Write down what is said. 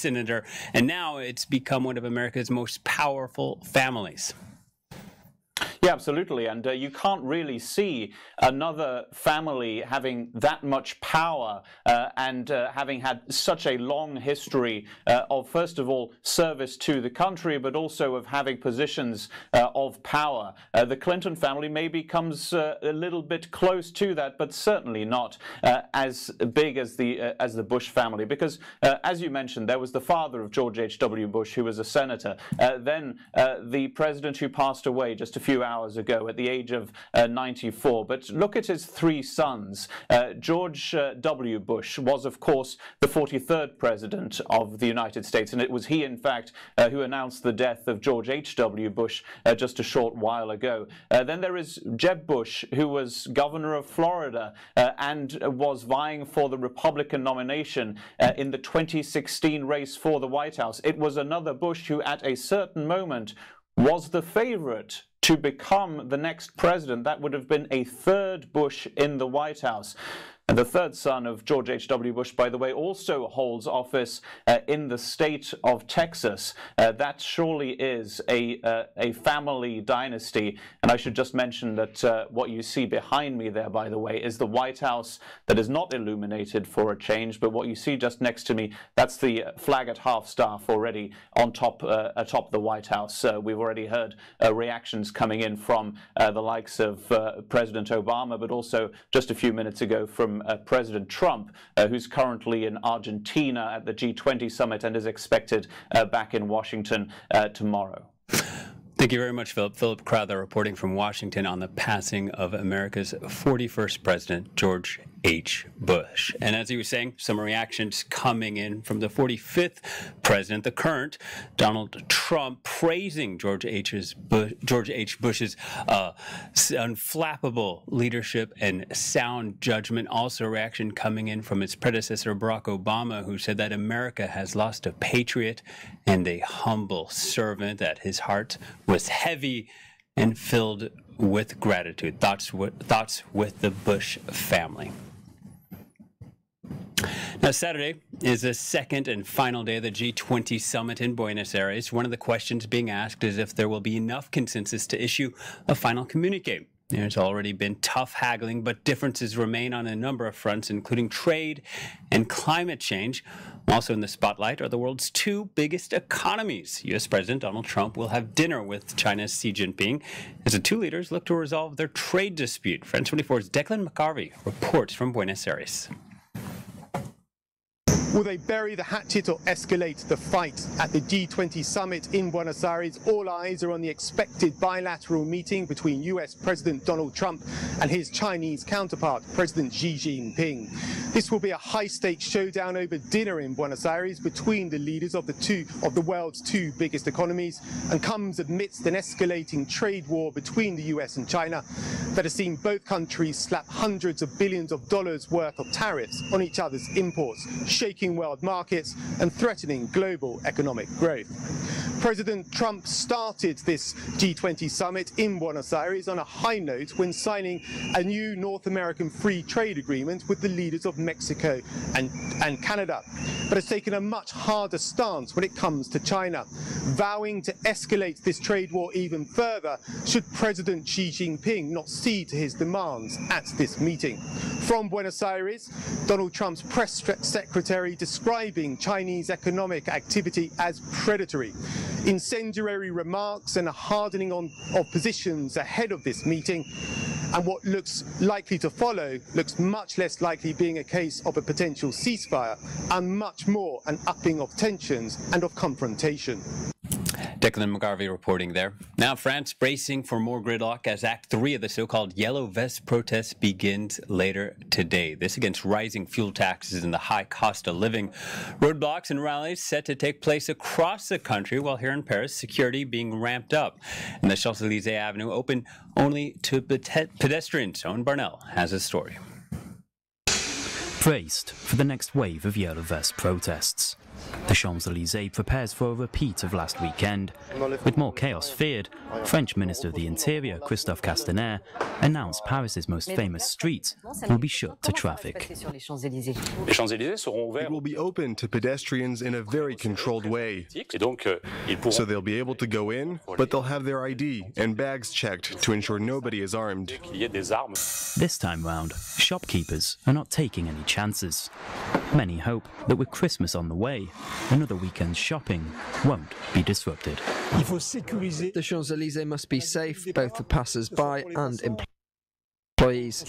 senator, and now it's become one of America's most powerful families. Yeah, absolutely. And you can't really see another family having that much power and having had such a long history of, first of all, service to the country, but also of having positions of power. The Clinton family maybe comes a little bit close to that, but certainly not as big as the Bush family, because, as you mentioned, there was the father of George H.W. Bush, who was a senator, then the president who passed away just a few hours ago at the age of 94. But look at his three sons. George W. Bush was, of course, the 43rd president of the United States, and it was he, in fact, who announced the death of George H.W. Bush just a short while ago. Then there is Jeb Bush, who was governor of Florida and was vying for the Republican nomination in the 2016 race for the White House. It was another Bush who, at a certain moment, was the favorite to become the next president. That would have been a third Bush in the White House. And the third son of George H.W. Bush, by the way, also holds office in the state of Texas. That surely is a family dynasty. And I should just mention that what you see behind me there, by the way, is the White House that is not illuminated for a change. But what you see just next to me, that's the flag at half-staff already on top atop the White House. We've already heard reactions coming in from the likes of President Obama, but also just a few minutes ago from President Trump, who's currently in Argentina at the G20 summit and is expected back in Washington tomorrow. Thank you very much, Philip. Philip Crowther reporting from Washington on the passing of America's 41st president, George H. Bush. And as he was saying, some reactions coming in from the 45th president, the current Donald Trump, praising George H. Bush's unflappable leadership and sound judgment. Also, a reaction coming in from his predecessor, Barack Obama, who said that America has lost a patriot and a humble servant, that his heart was heavy and filled with gratitude. Thoughts with the Bush family. Now, Saturday is the second and final day of the G20 summit in Buenos Aires. One of the questions being asked is if there will be enough consensus to issue a final communique. There's already been tough haggling, but differences remain on a number of fronts, including trade and climate change. Also in the spotlight are the world's two biggest economies. U.S. President Donald Trump will have dinner with China's Xi Jinping as the two leaders look to resolve their trade dispute. France 24's Declan McCarvey reports from Buenos Aires. Will they bury the hatchet or escalate the fight? At the G20 summit in Buenos Aires, all eyes are on the expected bilateral meeting between US President Donald Trump and his Chinese counterpart, President Xi Jinping. This will be a high-stakes showdown over dinner in Buenos Aires between the leaders of the world's two biggest economies, and comes amidst an escalating trade war between the US and China that has seen both countries slap hundreds of billions of dollars worth of tariffs on each other's imports, shaking world markets and threatening global economic growth. President Trump started this G20 summit in Buenos Aires on a high note when signing a new North American free trade agreement with the leaders of Mexico and Canada, but has taken a much harder stance when it comes to China, vowing to escalate this trade war even further should President Xi Jinping not cede to his demands at this meeting. From Buenos Aires, Donald Trump's press secretary describing Chinese economic activity as predatory. Incendiary remarks and a hardening of positions ahead of this meeting, and what looks likely to follow looks much less likely being a case of a potential ceasefire and much more an upping of tensions and of confrontation. Declan McGarvey reporting there. Now, France bracing for more gridlock as Act 3 of the so-called Yellow Vest protests begins later today. This against rising fuel taxes and the high cost of living. Roadblocks and rallies set to take place across the country, while here in Paris, security being ramped up. And the Champs-Élysées Avenue open only to pedestrians. Owen Barnell has a story. Braced for the next wave of Yellow Vest protests. The Champs-Élysées prepares for a repeat of last weekend. With more chaos feared, French Minister of the Interior, Christophe Castaner, announced Paris's most famous streets will be shut to traffic. It will be open to pedestrians in a very controlled way. So they'll be able to go in, but they'll have their ID and bags checked to ensure nobody is armed. This time round, shopkeepers are not taking any chances. Many hope that with Christmas on the way, another weekend's shopping won't be disrupted. The Champs-Élysées must be safe both for passers-by and employees.